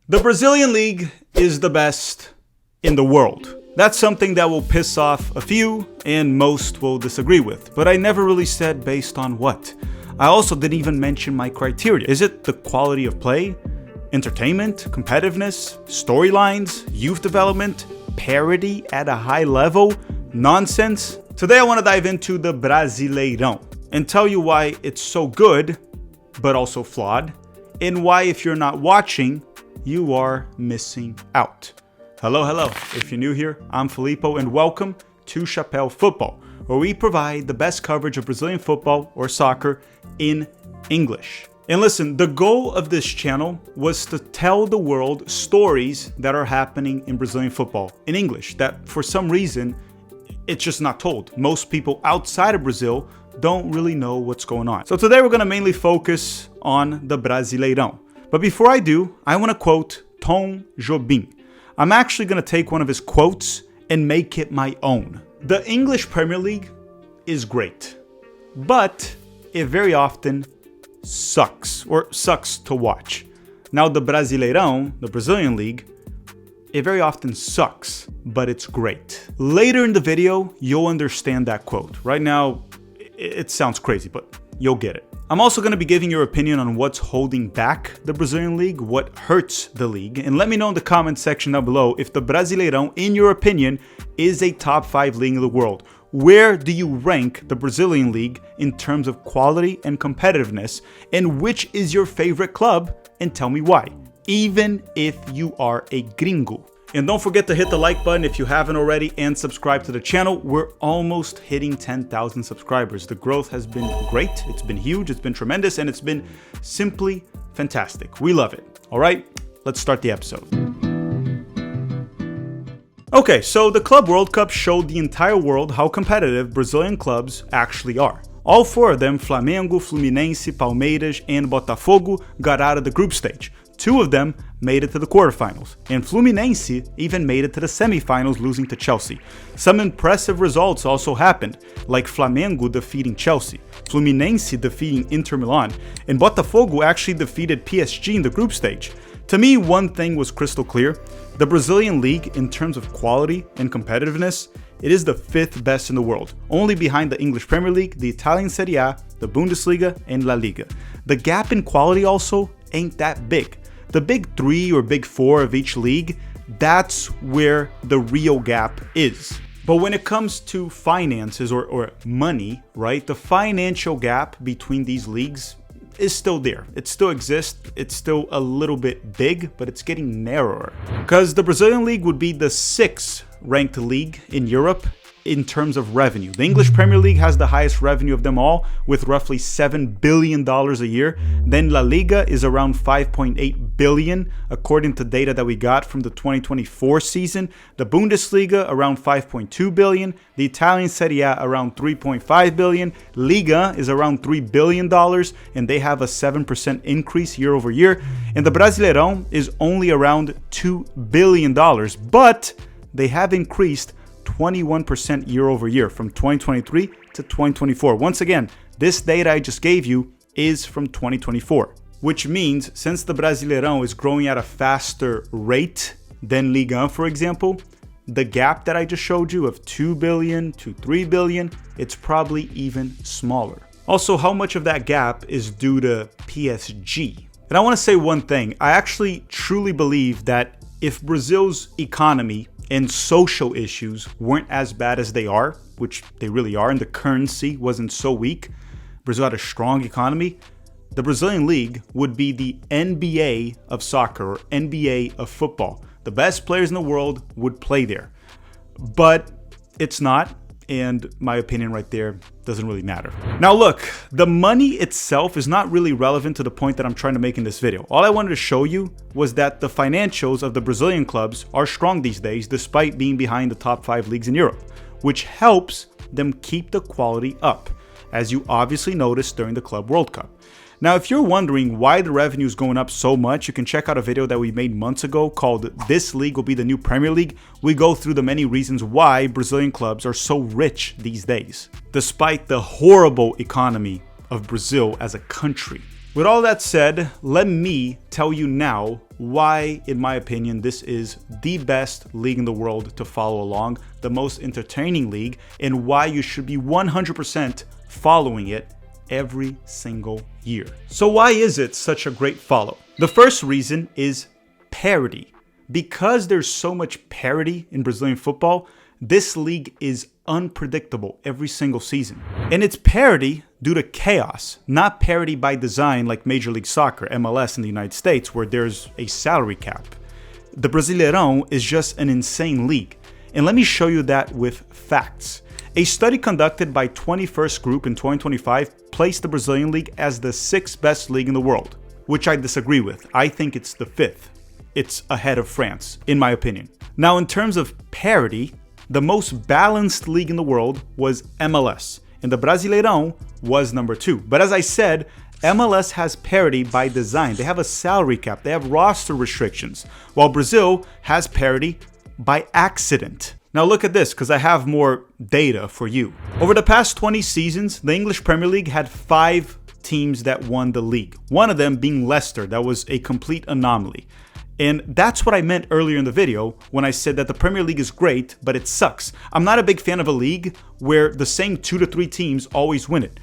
The Brazilian League is the best in the world. That's something that will piss off a few and most will disagree with, but I never really said based on what. I also didn't even mention my criteria. Is it the quality of play, entertainment, competitiveness, storylines, youth development, parody at a high level, nonsense? Today I want to dive into the Brasileirão and tell you why it's so good, but also flawed, and why if you're not watching, you are missing out. Hello. If you're new here, I'm Filippo and welcome to Chapéu Football, where we provide the best coverage of Brazilian football or soccer in English. And listen, the goal of this channel was to tell the world stories that are happening in Brazilian football in English that for some reason it's just not told. Most people outside of Brazil don't really know what's going on. So today we're going to mainly focus on the Brasileirão. But before I do, I want to quote Tom Jobim. I'm actually going to take one of his quotes and make it my own. The English Premier League is great, but it very often sucks to watch. Now the Brasileirão, the Brazilian League, it very often sucks, but it's great. Later in the video, you'll understand that quote. Right now, it sounds crazy, but you'll get it. I'm also going to be giving your opinion on what's holding back the Brazilian League, what hurts the league, and let me know in the comment section down below if the Brasileirão, in your opinion, is a top 5 league in the world. Where do you rank the Brazilian League in terms of quality and competitiveness, and which is your favorite club, and tell me why, even if you are a gringo. And don't forget to hit the like button if you haven't already and subscribe to the channel. We're almost hitting 10,000 subscribers. The growth has been great. It's been huge. It's been tremendous. And it's been simply fantastic. We love it. All right, let's start the episode. Okay, so the Club World Cup showed the entire world how competitive Brazilian clubs actually are. All 4 of them, Flamengo, Fluminense, Palmeiras, and Botafogo, got out of the group stage. 2 of them made it to the quarterfinals, and Fluminense even made it to the semifinals, losing to Chelsea. Some impressive results also happened, like Flamengo defeating Chelsea, Fluminense defeating Inter Milan, and Botafogo actually defeated PSG in the group stage. To me, one thing was crystal clear: the Brazilian League, in terms of quality and competitiveness, it is the 5th best in the world, only behind the English Premier League, the Italian Serie A, the Bundesliga, and La Liga. The gap in quality also ain't that big. The big 3 or big 4 of each league, that's where the real gap is. But when it comes to finances or money, right, the financial gap between these leagues is still there. It still exists. It's still a little bit big, but it's getting narrower. Because the Brazilian League would be the 6th ranked league in Europe in terms of revenue. The English Premier League has the highest revenue of them all, with roughly $7 billion a year. Then La Liga is around $5.8 billion, according to data that we got from the 2024 season. The Bundesliga around $5.2 billion. The Italian Serie A around $3.5 billion. Liga is around $3 billion, and they have a 7% increase year over year. And the Brasileirão is only around $2 billion, but they have increased 21% year over year from 2023 to 2024. Once again, this data I just gave you is from 2024, which means since the Brasileirão is growing at a faster rate than Liga, for example, the gap that I just showed you of 2 billion to 3 billion, it's probably even smaller. Also, how much of that gap is due to PSG? And I want to say one thing. I actually truly believe that if Brazil's economy and social issues weren't as bad as they are, which they really are, and the currency wasn't so weak, Brazil had a strong economy, the Brazilian League would be the NBA of soccer or NBA of football. The best players in the world would play there. But it's not, and my opinion right there doesn't really matter. Now look, the money itself is not really relevant to the point that I'm trying to make in this video. All I wanted to show you was that the financials of the Brazilian clubs are strong these days, despite being behind the top 5 leagues in Europe, which helps them keep the quality up, as you obviously noticed during the Club World Cup. Now, if you're wondering why the revenue is going up so much, you can check out a video that we made months ago called "This League Will Be the New Premier League." We go through the many reasons why Brazilian clubs are so rich these days, despite the horrible economy of Brazil as a country. With all that said, let me tell you now why, in my opinion, this is the best league in the world to follow along, the most entertaining league, and why you should be 100% following it every single year. So why is it such a great follow? The first reason is parity. Because there's so much parity in Brazilian football, this league is unpredictable every single season. And it's parity due to chaos, not parity by design like Major League Soccer, MLS in the United States, where there's a salary cap. The Brasileirão is just an insane league. And let me show you that with facts. A study conducted by 21st Group in 2025 placed the Brazilian league as the 6th best league in the world, which I disagree with. I think it's the 5th. It's ahead of France, in my opinion. Now, in terms of parity, the most balanced league in the world was MLS, and the Brasileirão was number 2. But as I said, MLS has parity by design. They have a salary cap, they have roster restrictions, while Brazil has parity by accident. Now look at this, because I have more data for you. Over the past 20 seasons, the English Premier League had 5 teams that won the league. One of them being Leicester, that was a complete anomaly. And that's what I meant earlier in the video when I said that the Premier League is great, but it sucks. I'm not a big fan of a league where the same 2 to 3 teams always win it.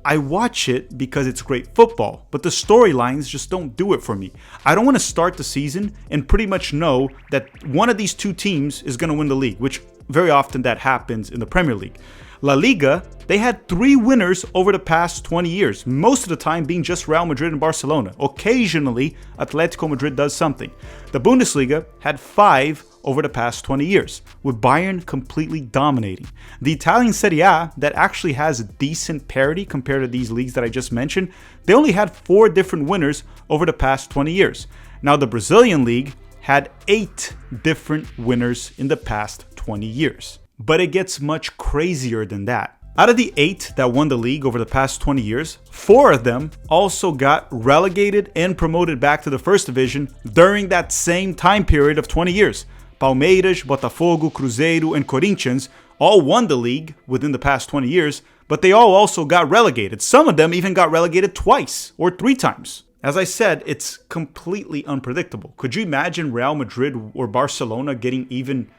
I watch it because it's great football, but the storylines just don't do it for me. I don't want to start the season and pretty much know that one of these 2 teams is going to win the league, which very often that happens in the Premier League. La Liga, they had 3 winners over the past 20 years, most of the time being just Real Madrid and Barcelona. Occasionally, Atletico Madrid does something. The Bundesliga had 5 over the past 20 years, with Bayern completely dominating. The Italian Serie A, that actually has decent parity compared to these leagues that I just mentioned, they only had 4 different winners over the past 20 years. Now, the Brazilian League had 8 different winners in the past 20 years. But it gets much crazier than that. Out of the 8 that won the league over the past 20 years, 4 of them also got relegated and promoted back to the first division during that same time period of 20 years. Palmeiras, Botafogo, Cruzeiro, and Corinthians all won the league within the past 20 years, but they all also got relegated. Some of them even got relegated twice or 3 times. As I said, it's completely unpredictable. Could you imagine Real Madrid or Barcelona getting even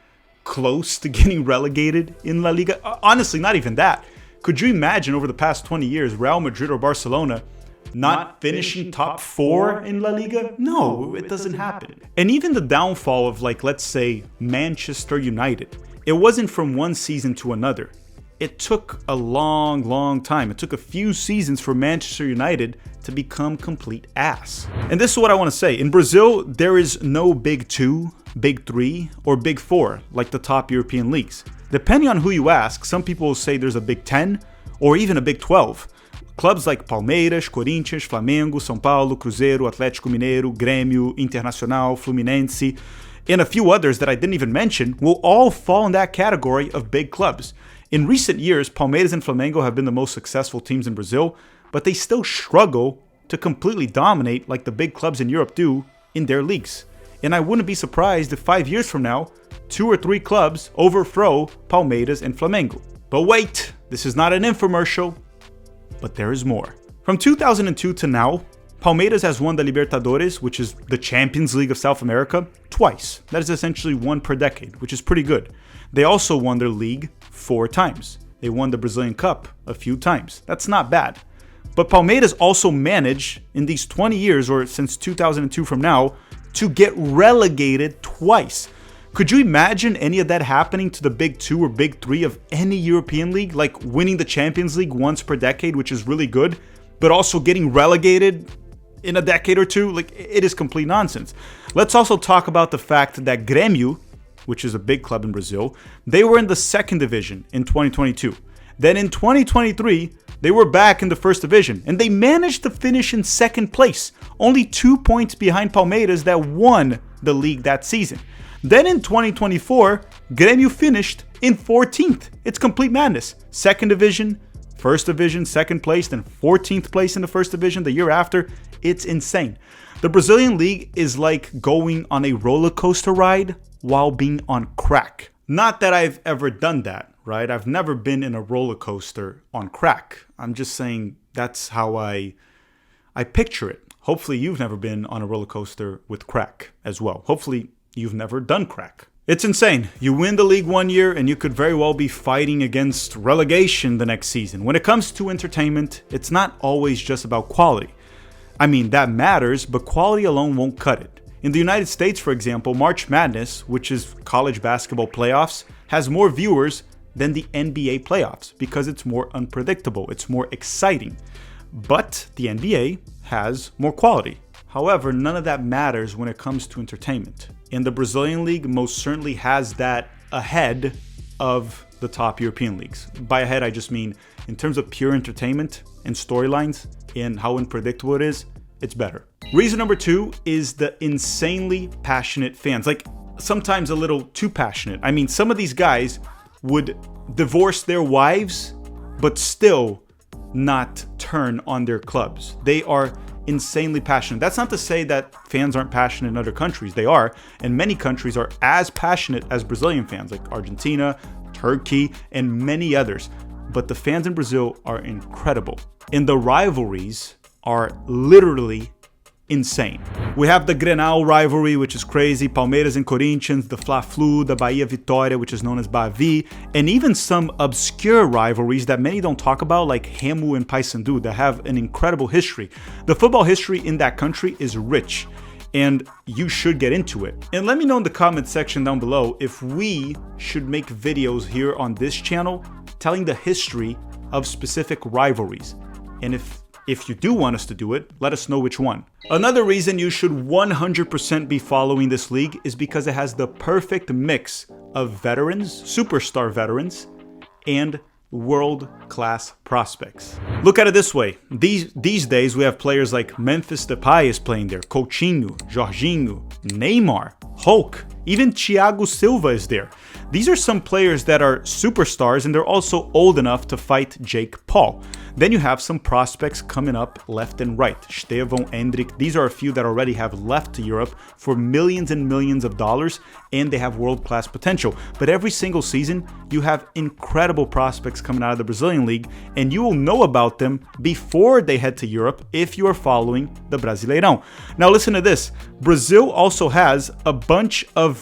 close to getting relegated in La Liga? Honestly, not even that. Could you imagine over the past 20 years Real Madrid or Barcelona not finishing top 4 in La Liga? No, it doesn't happen. And even the downfall of, like, let's say Manchester United, it wasn't from one season to another. It took a long time. It took a few seasons for Manchester United to become complete ass. And this is what I want to say. In Brazil, there is no Big 2, Big 3, or Big 4 like the top European leagues. Depending on who you ask, some people will say there's a Big 10 or even a Big 12. Clubs like Palmeiras, Corinthians, Flamengo, São Paulo, Cruzeiro, Atlético Mineiro, Grêmio, Internacional, Fluminense, and a few others that I didn't even mention will all fall in that category of big clubs. In recent years, Palmeiras and Flamengo have been the most successful teams in Brazil, but they still struggle to completely dominate like the big clubs in Europe do in their leagues. And I wouldn't be surprised if 5 years from now, 2 or 3 clubs overthrow Palmeiras and Flamengo. But wait, this is not an infomercial, but there is more. From 2002 to now, Palmeiras has won the Libertadores, which is the Champions League of South America, twice. That is essentially 1 per decade, which is pretty good. They also won their league 4 times. They won the Brazilian Cup a few times. That's not bad. But Palmeiras also managed, in these 20 years, or since 2002 from now, to get relegated twice. Could you imagine any of that happening to the Big 2 or Big 3 of any European league? Like winning the Champions League once per decade, which is really good, but also getting relegated in a decade or 2? Like, it is complete nonsense. Let's also talk about the fact that Grêmio, which is a big club in Brazil, they were in the 2nd division in 2022. Then in 2023, they were back in the 1st division, and they managed to finish in 2nd place, only 2 points behind Palmeiras that won the league that season. Then in 2024, Grêmio finished in 14th. It's complete madness. 2nd division, 1st division, 2nd place, then 14th place in the 1st division the year after. It's insane. The Brazilian league is like going on a roller coaster ride while being on crack. Not that I've ever done that, right? I've never been in a roller coaster on crack. I'm just saying that's how I I picture it. Hopefully you've never been on a roller coaster with crack as well. Hopefully you've never done crack. It's insane. You win the league one year and you could very well be fighting against relegation the next season. When it comes to entertainment, it's not always just about quality. I mean, that matters, but quality alone won't cut it. In the United States, for example, March Madness, which is college basketball playoffs, has more viewers than the NBA playoffs because it's more unpredictable, it's more exciting. But the NBA has more quality. However, none of that matters when it comes to entertainment. And the Brazilian League most certainly has that ahead of the top European leagues. By ahead, I just mean in terms of pure entertainment and storylines and how unpredictable it is, it's better. Reason number 2 is the insanely passionate fans. Like, sometimes a little too passionate. I mean, some of these guys would divorce their wives, but still not turn on their clubs. They are insanely passionate. That's not to say that fans aren't passionate in other countries. They are, and many countries are as passionate as Brazilian fans, like Argentina, Turkey, and many others. But the fans in Brazil are incredible. And the rivalries are literally insane. We have the Grenal rivalry, which is crazy, Palmeiras and Corinthians, the Fla-Flu, the Bahia Vitória, which is known as Bavi, and even some obscure rivalries that many don't talk about, like Remo and Paysandu, that have an incredible history. The football history in that country is rich, and you should get into it. And let me know in the comment section down below if we should make videos here on this channel telling the history of specific rivalries. And if you do want us to do it, let us know which one. Another reason you should 100% be following this league is because it has the perfect mix of veterans, superstar veterans, and world-class prospects. Look at it this way. These days, we have players like Memphis Depay is playing there, Coutinho, Jorginho, Neymar, Hulk, even Thiago Silva is there. These are some players that are superstars, and they're also old enough to fight Jake Paul. Then you have some prospects coming up left and right. Estevão, Endrick, these are a few that already have left to Europe for millions and millions of dollars, and they have world-class potential. But every single season, you have incredible prospects coming out of the Brazilian League, and you will know about them before they head to Europe if you are following the Brasileirão. Now listen to this. Brazil also has a bunch of,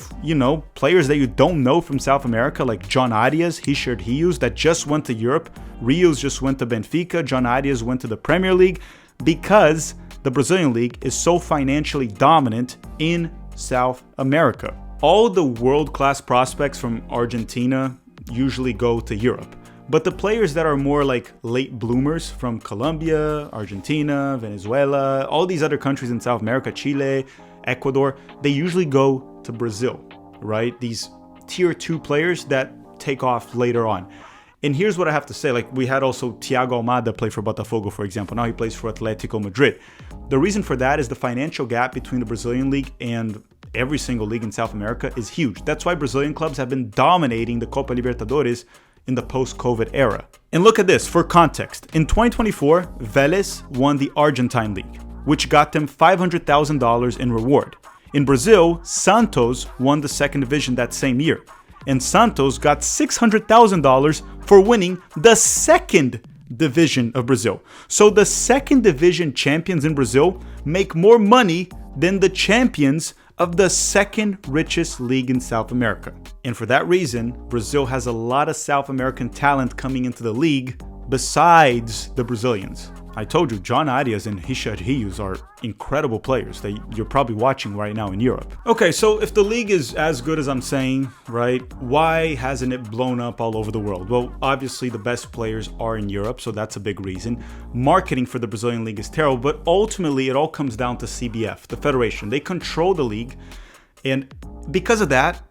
players that you don't know from South America, like John Arias, Richard Rios, that just went to Europe. Rios just went to Benfica. John Arias went to the Premier League because the Brazilian League is so financially dominant in South America. All the world-class prospects from Argentina usually go to Europe. But the players that are more like late bloomers from Colombia, Argentina, Venezuela, all these other countries in South America, Chile, Ecuador, they usually go to Brazil, right? These tier 2 players that take off later on. And here's what I have to say. Like, we had also Thiago Almada play for Botafogo, for example. Now he plays for Atletico Madrid. The reason for that is the financial gap between the Brazilian league and every single league in South America is huge. That's why Brazilian clubs have been dominating the Copa Libertadores in the post-COVID era. And look at this, for context. In 2024, Vélez won the Argentine League, which got them $500,000 in reward. In Brazil, Santos won the second division that same year, and Santos got $600,000 for winning the second division of Brazil. So the second division champions in Brazil make more money than the champions of the second richest league in South America. And for that reason, Brazil has a lot of South American talent coming into the league besides the Brazilians. I told you, John Arias and Richard Rios are incredible players that you're probably watching right now in Europe. Okay, so if the league is as good as I'm saying, right, why hasn't it blown up all over the world? Well, obviously the best players are in Europe, so that's a big reason. Marketing for the Brazilian league is terrible, but ultimately it all comes down to CBF, the federation. They control the league, and because of that,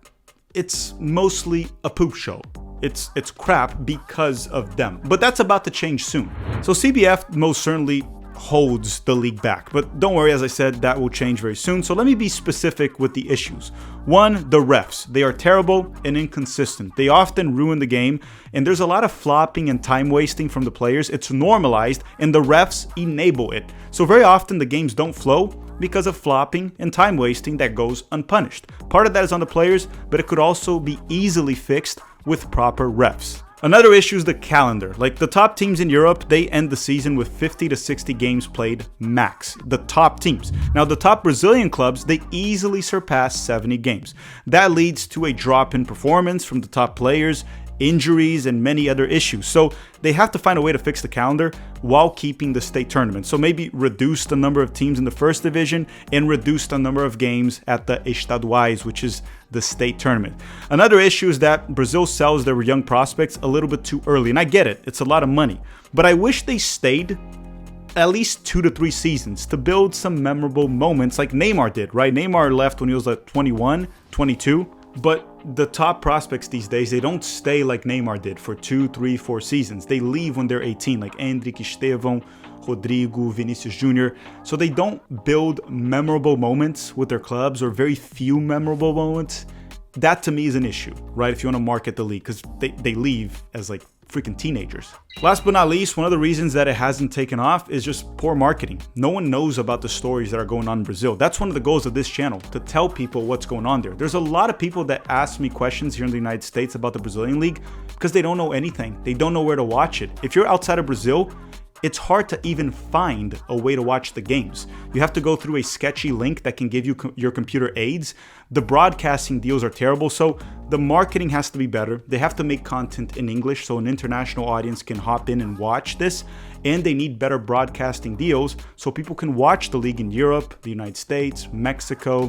it's mostly a poop show. It's crap because of them. But that's about to change soon. So CBF most certainly holds the league back. But don't worry, as I said, that will change very soon. So let me be specific with the issues. One, the refs. They are terrible and inconsistent. They often ruin the game, and there's a lot of flopping and time wasting from the players. It's normalized, and the refs enable it. So very often the games don't flow because of flopping and time wasting that goes unpunished. Part of that is on the players, but it could also be easily fixed with proper refs. Another issue is the calendar. Like the top teams in Europe, they end the season with 50 to 60 games played max. The top teams. Now the top Brazilian clubs, they easily surpass 70 games. That leads to a drop in performance from the top players, injuries, and many other issues. So they have to find a way to fix the calendar while keeping the state tournament. So maybe reduce the number of teams in the first division and reduce the number of games at the estaduais, which is the state tournament. Another issue is that Brazil sells their young prospects a little bit too early. And I get it, it's a lot of money. But I wish they stayed at least 2 to 3 seasons to build some memorable moments like Neymar did, right? Neymar left when he was like 21, 22. But the top prospects these days, they don't stay like Neymar did for 2, 3, 4 seasons. They leave when they're 18, like Endrick, Estevão, Rodrigo, Vinicius Jr. So they don't build memorable moments with their clubs, or very few memorable moments. That to me is an issue, right? If you want to market the league, because they leave as like freaking teenagers. Last but not least, one of the reasons that it hasn't taken off is just poor marketing. No one knows about the stories that are going on in Brazil. That's one of the goals of this channel, to tell people what's going on there. There's a lot of people that ask me questions here in the United States about the Brazilian league because they don't know anything. They don't know where to watch it. If you're outside of Brazil, it's hard to even find a way to watch the games. You have to go through a sketchy link that can give you your computer aids. The broadcasting deals are terrible, so the marketing has to be better. They have to make content in English so an international audience can hop in and watch this. And they need better broadcasting deals so people can watch the league in Europe, the United States, Mexico,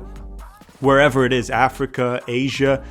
wherever it is, Africa, Asia,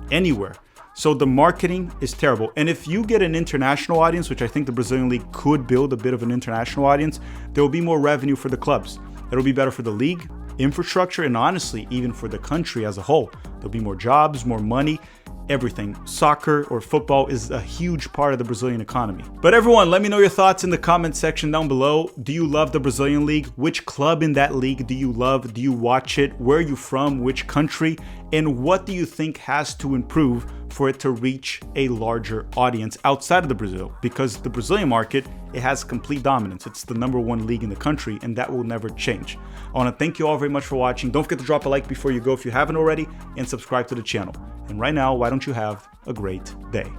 anywhere. So the marketing is terrible. And if you get an international audience, which I think the Brazilian league could build a bit of an international audience, there will be more revenue for the clubs. It'll be better for the league, infrastructure, and honestly, even for the country as a whole. There'll be more jobs, more money, everything. Soccer or football is a huge part of the Brazilian economy. But everyone, let me know your thoughts in the comment section down below. Do you love the Brazilian league? Which club in that league do you love? Do you watch it? Where are you from? Which country? And what do you think has to improve for it to reach a larger audience outside of the Brazil? Because the Brazilian market, it has complete dominance. It's the #1 league in the country, and that will never change. I want to thank you all very much for watching. Don't forget to drop a like before you go if you haven't already, and subscribe to the channel. And right now, why don't you have a great day?